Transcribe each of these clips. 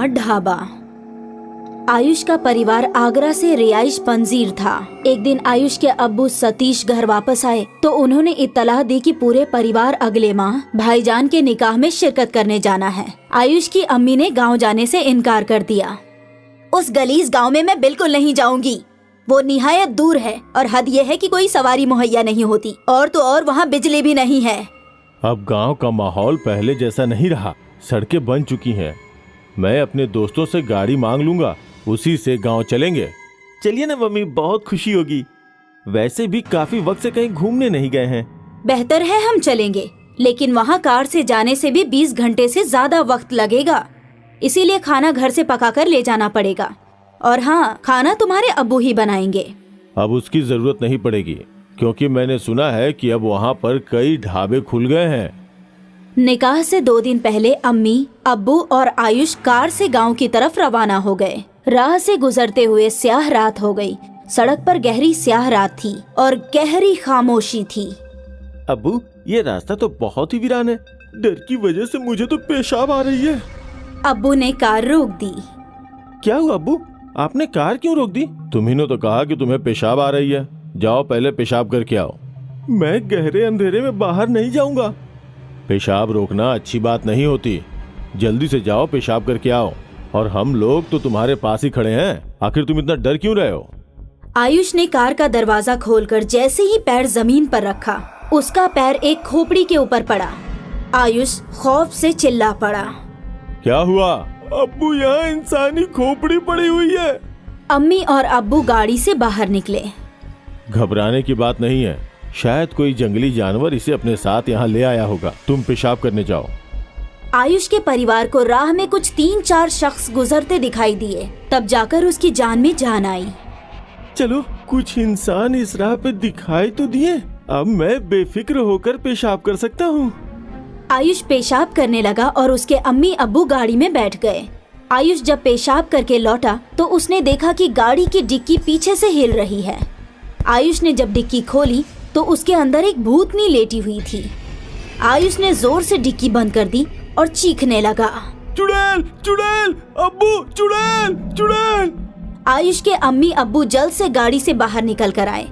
ढाबा। आयुष का परिवार आगरा से रिहाइश पंजीर था। एक दिन आयुष के अब्बू सतीश घर वापस आए तो उन्होंने इत्तला दी कि पूरे परिवार अगले माह भाईजान के निकाह में शिरकत करने जाना है। आयुष की अम्मी ने गांव जाने से इनकार कर दिया। उस गलीज गांव में मैं बिल्कुल नहीं जाऊंगी, वो निहायत दूर है और हद ये है कि कोई सवारी मुहैया नहीं होती, और तो और वहाँ बिजली भी नहीं है। अब गांव का माहौल पहले जैसा नहीं रहा, सड़कें बन चुकी हैं। मैं अपने दोस्तों से गाड़ी मांग लूंगा, उसी से गांव चलेंगे। चलिए ना मम्मी, बहुत खुशी होगी। वैसे भी काफी वक्त से कहीं घूमने नहीं गए हैं। बेहतर है हम चलेंगे, लेकिन वहाँ कार से जाने से भी 20 घंटे से ज्यादा वक्त लगेगा, इसीलिए खाना घर से पकाकर ले जाना पड़ेगा। और हाँ, खाना तुम्हारे अब्बू ही बनाएंगे। अब उसकी जरूरत नहीं पड़ेगी, क्योंकि मैंने सुना है कि अब वहाँ पर कई ढाबे खुल गए हैं। निकाह से 2 दिन पहले अम्मी, अब्बू और आयुष कार से गांव की तरफ रवाना हो गए। राह से गुजरते हुए स्याह रात हो गई। सड़क पर गहरी स्याह रात थी और गहरी खामोशी थी। अब्बू, ये रास्ता तो बहुत ही वीरान है। डर की वजह से मुझे तो पेशाब आ रही है। अब्बू ने कार रोक दी। क्या हुआ अब्बू, आपने कार क्यों रोक दी? तुम्ही ने तो कहा कि तुम्हें पेशाब आ रही है, जाओ पहले पेशाब करके आओ। मैं गहरे अंधेरे में बाहर नहीं जाऊंगा। पेशाब रोकना अच्छी बात नहीं होती, जल्दी से जाओ पेशाब करके आओ। और हम लोग तो तुम्हारे पास ही खड़े हैं, आखिर तुम इतना डर क्यों रहे हो? आयुष ने कार का दरवाजा खोलकर जैसे ही पैर जमीन पर रखा, उसका पैर एक खोपड़ी के ऊपर पड़ा। आयुष खौफ से चिल्ला पड़ा। क्या हुआ? अब्बू, यहाँ इंसानी खोपड़ी पड़ी हुई है। अम्मी और अब्बू गाड़ी से बाहर निकले। घबराने की बात नहीं है, शायद कोई जंगली जानवर इसे अपने साथ यहाँ ले आया होगा। तुम पेशाब करने जाओ। आयुष के परिवार को राह में कुछ 3-4 शख्स गुजरते दिखाई दिए, तब जाकर उसकी जान में जान आई। चलो, कुछ इंसान इस राह पे दिखाई तो दिए, अब मैं बेफिक्र होकर पेशाब कर सकता हूँ। आयुष पेशाब करने लगा और उसके अम्मी अब्बू गाड़ी में बैठ गए। आयुष जब पेशाब करके लौटा तो उसने देखा कि गाड़ी की डिक्की पीछे से हिल रही है। आयुष ने जब डिक्की खोली तो उसके अंदर एक भूतनी लेटी हुई थी। आयुष ने जोर से डिक्की बंद कर दी और चीखने लगा, चुड़ैल, चुड़ैल, अब्बू, चुड़ैल, चुड़ैल। आयुष के अम्मी अब्बू जल्द से गाड़ी से बाहर निकल कर आए।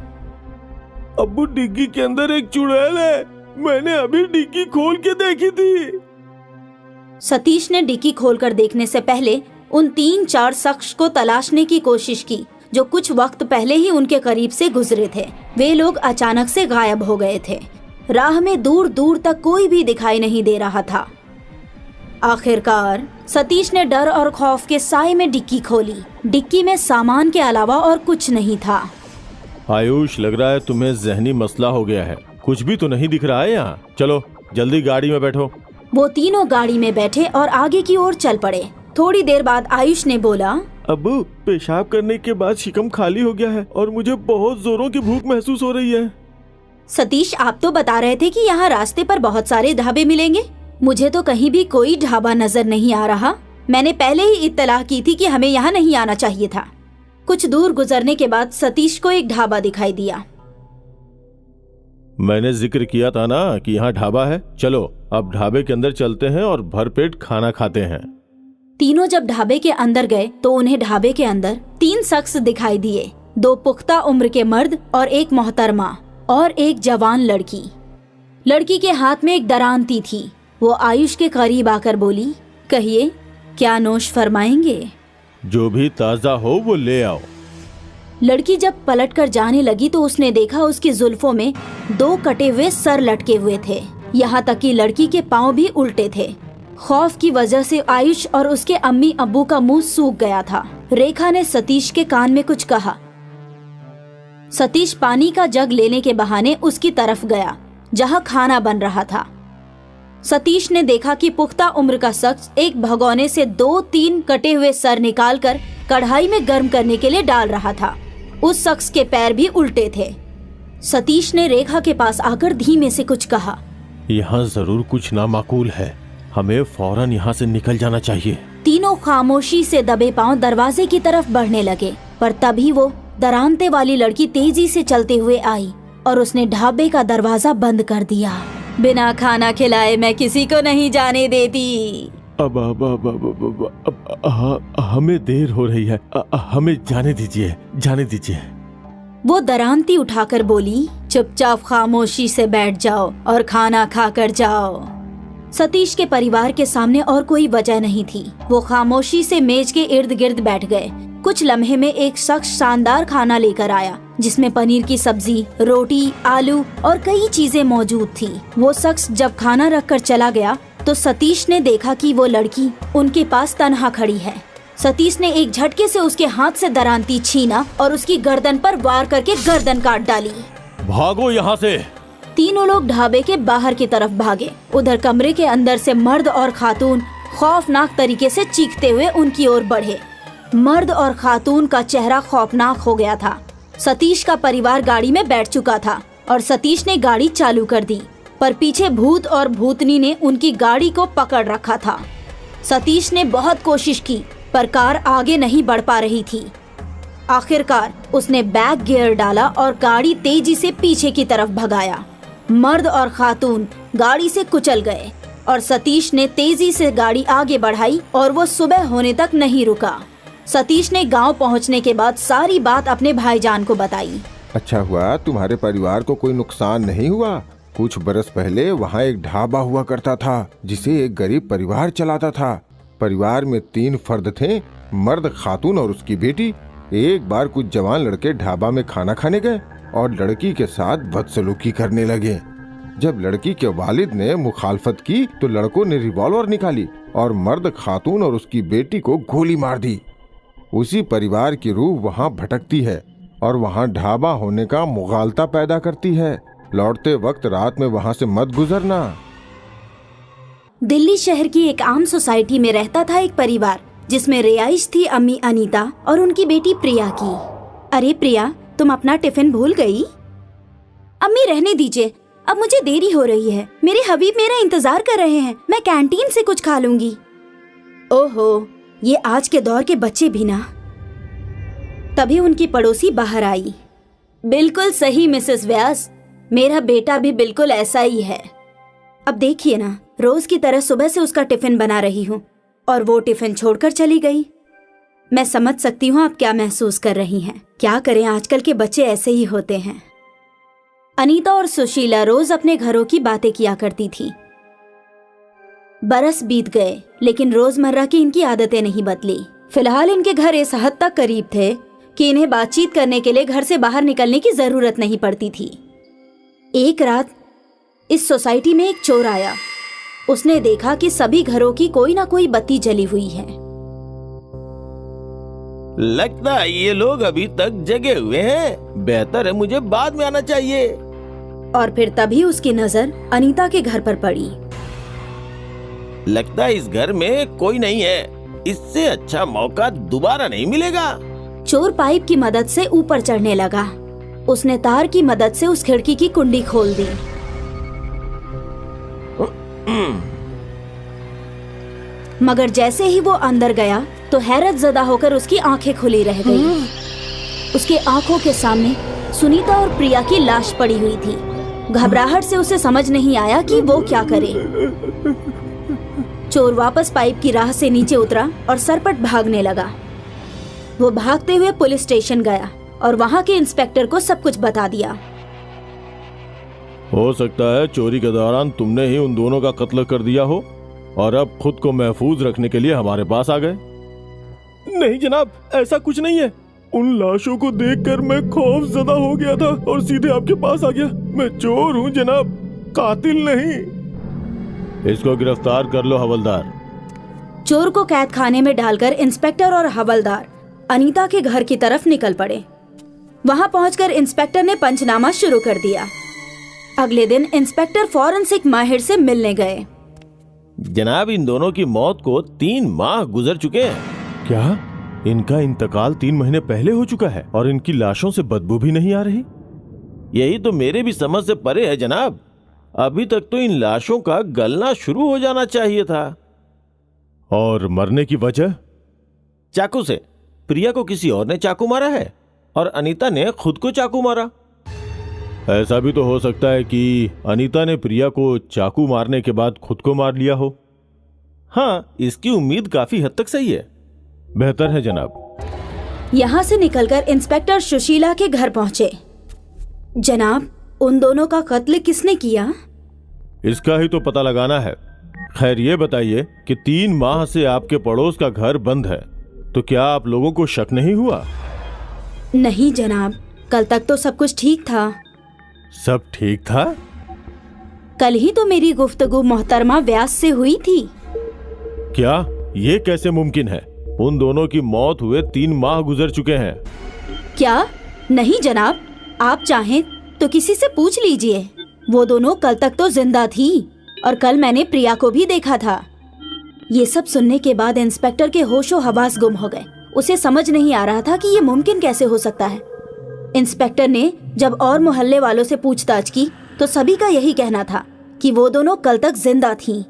अब्बू, डिग्गी के अंदर एक चुड़ैल है, मैंने अभी डिग्गी खोल के देखी थी। सतीश ने डिक्की खोलकर देखने से पहले उन 3-4 शख्स को तलाशने की कोशिश की जो कुछ वक्त पहले ही उनके करीब से गुजरे थे। वे लोग अचानक से गायब हो गए थे। राह में दूर दूर तक कोई भी दिखाई नहीं दे रहा था। आखिरकार सतीश ने डर और खौफ के साए में डिक्की खोली। डिक्की में सामान के अलावा और कुछ नहीं था। आयुष, लग रहा है तुम्हें जहनी मसला हो गया है, कुछ भी तो नहीं दिख रहा है यहाँ। चलो जल्दी गाड़ी में बैठो। वो तीनों गाड़ी में बैठे और आगे की ओर चल पड़े। थोड़ी देर बाद आयुष ने बोला, अब्बू, पेशाब करने के बाद शिकम खाली हो गया है और मुझे बहुत जोरों की भूख महसूस हो रही है। सतीश, आप तो बता रहे थे कि यहाँ रास्ते पर बहुत सारे ढाबे मिलेंगे। मुझे तो कहीं भी कोई ढाबा नजर नहीं आ रहा। मैंने पहले ही इत्तला की थी कि हमें यहाँ नहीं आना चाहिए था। कुछ दूर गुजरने के बाद सतीश को एक ढाबा दिखाई दिया। मैंने जिक्र किया था ना कि यहाँ ढाबा है। चलो अब ढाबे के अंदर चलते हैं और भरपेट खाना खाते हैं। तीनों जब ढाबे के अंदर गए तो उन्हें ढाबे के अंदर 3 शख्स दिखाई दिए। 2 पुख्ता उम्र के मर्द और एक मोहतरमा और एक जवान लड़की। लड़की के हाथ में एक दरांती थी। वो आयुष के करीब आकर बोली, कहिए, क्या नोश फरमाएंगे? जो भी ताजा हो वो ले आओ। लड़की जब पलटकर जाने लगी तो उसने देखा उसकी जुल्फों में 2 कटे हुए सर लटके हुए थे। यहाँ तक कि लड़की के पाँव भी उल्टे थे। खौफ की वजह से आयुष और उसके अम्मी अब्बू का मुंह सूख गया था। रेखा ने सतीश के कान में कुछ कहा। सतीश पानी का जग लेने के बहाने उसकी तरफ गया जहाँ खाना बन रहा था। सतीश ने देखा कि पुख्ता उम्र का शख्स एक भगोने से 2-3 कटे हुए सर निकालकर कढ़ाई में गर्म करने के लिए डाल रहा था। उस शख्स के पैर भी उल्टे थे। सतीश ने रेखा के पास आकर धीमे से कुछ कहा, यहाँ जरूर कुछ नामाकूल है, हमें फौरन यहाँ से निकल जाना चाहिए। तीनों खामोशी से दबे पांव दरवाजे की तरफ बढ़ने लगे, पर तभी वो दरांते वाली लड़की तेजी से चलते हुए आई और उसने ढाबे का दरवाजा बंद कर दिया। बिना खाना खिलाए मैं किसी को नहीं जाने देती। हमें देर हो रही है, हमें जाने दीजिए, जाने दीजिए। वो दरांती उठाकर बोली, चुपचाप खामोशी से बैठ जाओ और खाना खाकर जाओ। सतीश के परिवार के सामने और कोई वजह नहीं थी। वो खामोशी से मेज के इर्द गिर्द बैठ गए। कुछ लम्हे में एक शख्स शानदार खाना लेकर आया जिसमें पनीर की सब्जी, रोटी, आलू और कई चीजें मौजूद थी। वो शख्स जब खाना रखकर चला गया तो सतीश ने देखा कि वो लड़की उनके पास तन्हा खड़ी है। सतीश ने एक झटके से उसके हाथ से दरांती छीना और उसकी गर्दन पर वार करके गर्दन काट डाली। भागो यहाँ से। तीनों लोग ढाबे के बाहर की तरफ भागे। उधर कमरे के अंदर से मर्द और खातून खौफनाक तरीके से चीखते हुए उनकी ओर बढ़े। मर्द और खातून का चेहरा खौफनाक हो गया था। सतीश का परिवार गाड़ी में बैठ चुका था और सतीश ने गाड़ी चालू कर दी, पर पीछे भूत और भूतनी ने उनकी गाड़ी को पकड़ रखा था। सतीश ने बहुत कोशिश की पर कार आगे नहीं बढ़ पा रही थी। आखिरकार उसने बैक गियर डाला और गाड़ी तेजी से पीछे की तरफ भगाया। मर्द और खातून गाड़ी से कुचल गए और सतीश ने तेजी से गाड़ी आगे बढ़ाई और वो सुबह होने तक नहीं रुका। सतीश ने गांव पहुंचने के बाद सारी बात अपने भाईजान को बताई। अच्छा हुआ तुम्हारे परिवार को कोई नुकसान नहीं हुआ। कुछ बरस पहले वहाँ एक ढाबा हुआ करता था जिसे एक गरीब परिवार चलाता था। परिवार में 3 फर्द थे, मर्द, खातून और उसकी बेटी। एक बार कुछ जवान लड़के ढाबा में खाना खाने गए और लड़की के साथ बदसलूकी करने लगे। जब लड़की के वालिद ने मुखालफत की तो लड़कों ने रिवॉल्वर निकाली और मर्द, खातून और उसकी बेटी को गोली मार दी। उसी परिवार की रूह वहाँ भटकती है और वहाँ ढाबा होने का मुगालता पैदा करती है। लौटते वक्त रात में वहाँ से मत गुजरना। दिल्ली शहर की एक आम सोसाइटी में रहता था एक परिवार जिसमें रिहाइश थी अम्मी अनीता और उनकी बेटी प्रिया की। अरे प्रिया, तुम अपना टिफिन भूल गई? अम्मी रहने दीजिए, अब मुझे देरी हो रही है। मेरे हबीब मेरा इंतजार कर रहे हैं। मैं कैंटीन से कुछ खा लूंगी। ओहो, ये आज के दौर के बच्चे भी ना। तभी उनकी पड़ोसी बाहर आई। बिल्कुल सही मिसेस व्यास, मेरा बेटा भी बिल्कुल ऐसा ही है। अब देखिए ना, रोज की तरह सुबह से उसका टिफिन बना रही हूँ और वो टिफिन छोड़कर चली गई। मैं समझ सकती हूँ आप क्या महसूस कर रही हैं। क्या करें, आजकल के बच्चे ऐसे ही होते हैं। अनीता और सुशीला रोज अपने घरों की बातें किया करती थी। बरस बीत गए लेकिन रोजमर्रा की इनकी आदतें नहीं बदली। फिलहाल इनके घर इस हद तक करीब थे कि इन्हें बातचीत करने के लिए घर से बाहर निकलने की जरूरत नहीं पड़ती थी। एक रात इस सोसाइटी में एक चोर आया। उसने देखा कि सभी घरों की कोई ना कोई बत्ती जली हुई है। लगता है ये लोग अभी तक जगे हुए हैं। बेहतर है मुझे बाद में आना चाहिए। और फिर तभी उसकी नजर अनीता के घर पर पड़ी। लगता है इस घर में कोई नहीं है। इससे अच्छा मौका दोबारा नहीं मिलेगा। चोर पाइप की मदद से ऊपर चढ़ने लगा। उसने तार की मदद से उस खिड़की की कुंडी खोल दी। मगर जैसे ही वो अंदर गया तो हैरत ज़दा होकर उसकी आंखें खुली रह गईं। उसके आंखों के सामने सुनीता और प्रिया की लाश पड़ी हुई थी। घबराहट से उसे समझ नहीं आया कि वो क्या करे। चोर वापस पाइप की राह से नीचे उतरा और सरपट भागने लगा। वो भागते हुए पुलिस स्टेशन गया और वहाँ के इंस्पेक्टर को सब कुछ बता दिया। हो सकता है चोरी के दौरान तुमने ही उन दोनों का कत्ल कर दिया हो और अब खुद को महफूज रखने के लिए हमारे पास आ गए। नहीं जनाब, ऐसा कुछ नहीं है। उन लाशों को देखकर मैं खौफजदा हो गया था और सीधे आपके पास आ गया। मैं चोर हूँ जनाब, कातिल नहीं। इसको गिरफ्तार कर लो हवलदार। चोर को कैद खाने में डालकर इंस्पेक्टर और हवलदार अनीता के घर की तरफ निकल पड़े। वहां पहुंचकर इंस्पेक्टर ने पंचनामा शुरू कर दिया। अगले दिन इंस्पेक्टर फॉरेंसिक माहिर से मिलने गए। जनाब, इन दोनों की मौत को 3 माह गुजर चुके हैं। क्या? इनका इंतकाल 3 महीने पहले हो चुका है और इनकी लाशों से बदबू भी नहीं आ रही? यही तो मेरे भी समझ से परे है जनाब। अभी तक तो इन लाशों का गलना शुरू हो जाना चाहिए था। और मरने की वजह? चाकू से। प्रिया को किसी और ने चाकू मारा है और अनीता ने खुद को चाकू मारा। ऐसा भी तो हो सकता है कि अनीता ने प्रिया को चाकू मारने के बाद खुद को मार लिया हो। हाँ, इसकी उम्मीद काफी हद तक सही है। बेहतर है जनाब। यहाँ से निकलकर इंस्पेक्टर सुशीला के घर पहुंचे। जनाब, उन दोनों का कत्ल किसने किया? इसका ही तो पता लगाना है। खैर ये बताइए कि 3 माह से आपके पड़ोस का घर बंद है, तो क्या आप लोगों को शक नहीं हुआ? नहीं जनाब, कल तक तो सब कुछ ठीक था। सब ठीक था? कल ही तो मेरी गुफ्तगू मोहतरमा व्यास से हुई थी। क्या ये कैसे मुमकिन है? उन दोनों की मौत हुए 3 माह गुजर चुके हैं। क्या? नहीं जनाब, आप चाहें तो किसी से पूछ लीजिए। वो दोनों कल तक तो जिंदा थी और कल मैंने प्रिया को भी देखा था। ये सब सुनने के बाद इंस्पेक्टर के होशो हवास गुम हो गए। उसे समझ नहीं आ रहा था कि ये मुमकिन कैसे हो सकता है। इंस्पेक्टर ने जब और मोहल्ले वालों से पूछताछ की तो सभी का यही कहना था कि वो दोनों कल तक जिंदा थीं।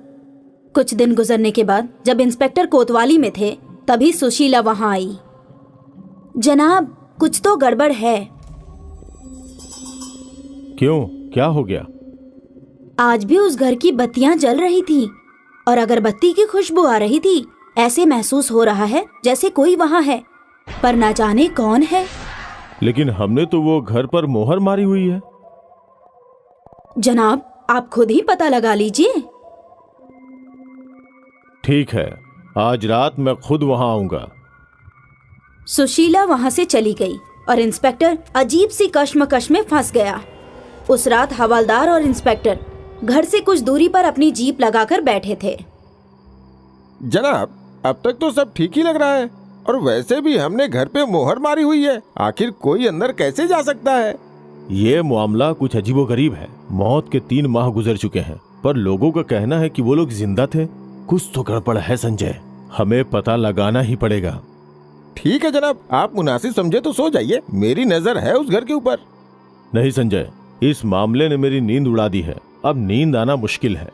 कुछ दिन गुजरने के बाद जब इंस्पेक्टर कोतवाली में थे तभी सुशीला वहां आई। जनाब, कुछ तो गड़बड़ है। क्यों, क्या हो गया? आज भी उस घर की बत्तियां जल रही थी और अगरबत्ती की खुशबू आ रही थी। ऐसे महसूस हो रहा है जैसे कोई वहां है, पर ना जाने कौन है। लेकिन हमने तो वो घर पर मोहर मारी हुई है। जनाब, आप खुद ही पता लगा लीजिए। ठीक है, आज रात मैं खुद वहां आऊंगा। सुशीला वहां से चली गई और इंस्पेक्टर अजीब सी कश्मकश में फंस गया। उस रात हवलदार और इंस्पेक्टर घर से कुछ दूरी पर अपनी जीप लगाकर बैठे थे। जनाब, अब तक तो सब ठीक ही लग रहा है, और वैसे भी हमने घर पे मोहर मारी हुई है। आखिर कोई अंदर कैसे जा सकता है? ये मामला कुछ अजीबोगरीब है। मौत के 3 माह गुजर चुके हैं, पर लोगों का कहना है कि वो लोग जिंदा थे। कुछ तो गड़बड़ है संजय, हमें पता लगाना ही पड़ेगा। ठीक है जनाब, आप मुनासिब समझे तो सो जाइए। मेरी नजर है उस घर के ऊपर। नहीं संजय, इस मामले ने मेरी नींद उड़ा दी है। अब नींद आना मुश्किल है।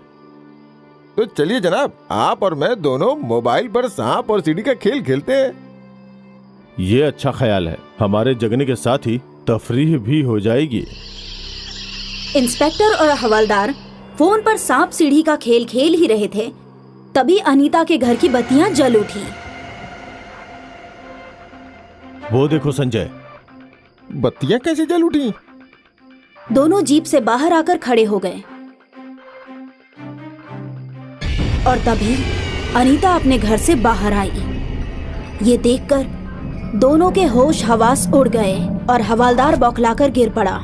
तो चलिए जनाब, आप और मैं दोनों मोबाइल पर सांप और सीढ़ी का खेल खेलते हैं। ये अच्छा ख्याल है। हमारे जगने के साथ ही तफरीह भी हो जाएगी। इंस्पेक्टर और हवलदार फोन पर सांप सीढ़ी का खेल खेल ही रहे थे, तभी अनीता के घर की बत्तियां जल उठी। वो देखो संजय। बत्तियां कैसे जल उठी? दोनों जीप से बाहर आकर खड़े हो गए और तभी अनीता अपने घर से बाहर आई। ये देखकर दोनों के होश हवास उड़ गए और हवलदार बौखलाकर गिर पड़ा।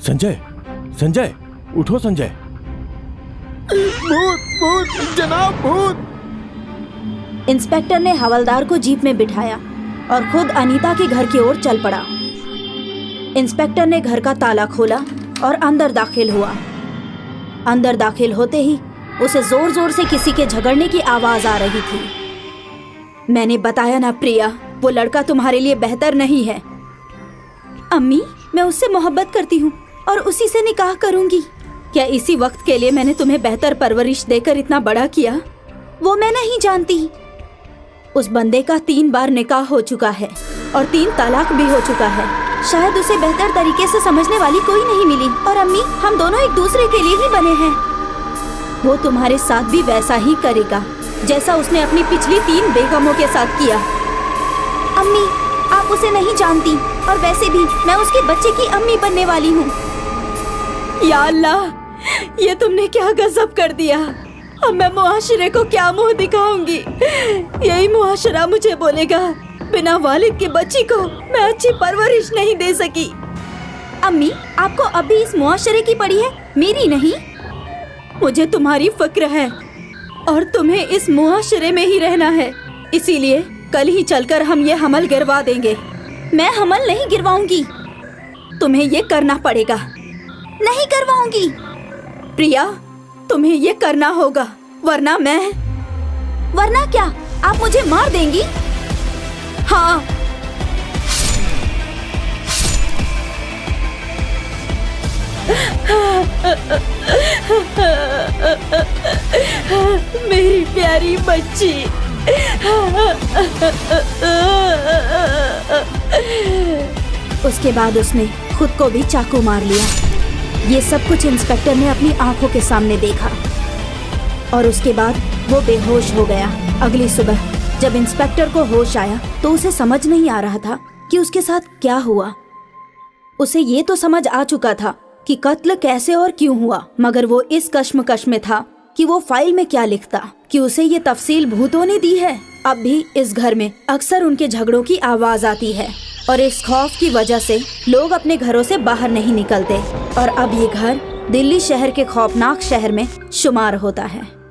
संजय, संजय, उठो संजय। भूत, भूत, जनाब, भूत। इंस्पेक्टर ने हवलदार को जीप में बिठाया और खुद अनीता के घर की ओर चल पड़ा। इंस्पेक्टर ने घर का ताला खोला और अंदर दाखिल हुआ। अंदर दाखिल होते ही उसे जोर जोर से किसी के झगड़ने की आवाज आ रही थी। मैंने बताया ना प्रिया, वो लड़का तुम्हारे लिए बेहतर नहीं है। अम्मी, मैं उससे मोहब्बत करती हूँ और उसी से निकाह करूंगी। क्या इसी वक्त के लिए मैंने तुम्हें बेहतर परवरिश देकर इतना बड़ा किया? वो मैं नहीं जानती। उस बंदे का 3 बार निकाह हो चुका है और 3 तलाक भी हो चुका है। शायद उसे बेहतर तरीके से समझने वाली कोई नहीं मिली। और अम्मी, हम दोनों एक दूसरे के लिए ही बने हैं। वो तुम्हारे साथ भी वैसा ही करेगा जैसा उसने अपनी पिछली 3 बेगमों के साथ किया। अम्मी, आप उसे नहीं जानती और वैसे भी मैं उसके बच्चे की अम्मी बनने वाली हूँ। या अल्लाह, ये तुमने क्या गजब कर दिया। अब मैं मुआशरे को क्या मुंह दिखाऊंगी? यही मुआशरा मुझे बोलेगा बिना वालिद के बच्ची को मैं अच्छी परवरिश नहीं दे सकी। अम्मी, आपको अभी इस मुआशरे की पड़ी है, मेरी नहीं। मुझे तुम्हारी फिक्र है और तुम्हें इस मुआशरे में ही रहना है। इसीलिए कल ही चलकर हम ये हमल गिरवा देंगे। मैं हमल नहीं गिरवाऊंगी, तुम्हें ये करना पड़ेगा। नहीं करवाऊंगी प्रिया, तुम्हें ये करना होगा, वरना क्या आप मुझे मार देंगी? हाँ। मेरी प्यारी बच्ची। उसके बाद उसने खुद को भी चाकू मार लिया। ये सब कुछ इंस्पेक्टर ने अपनी आंखों के सामने देखा और उसके बाद वो बेहोश हो गया। अगली सुबह जब इंस्पेक्टर को होश आया तो उसे समझ नहीं आ रहा था कि उसके साथ क्या हुआ। उसे ये तो समझ आ चुका था कि कत्ल कैसे और क्यों हुआ, मगर वो इस कश्मकश में था कि वो फाइल में क्या लिखता, कि उसे ये तफसील भूतों ने दी है। अब भी इस घर में अक्सर उनके झगड़ों की आवाज आती है और इस खौफ की वजह से लोग अपने घरों से बाहर नहीं निकलते और अब ये घर दिल्ली शहर के खौफनाक शहर में शुमार होता है।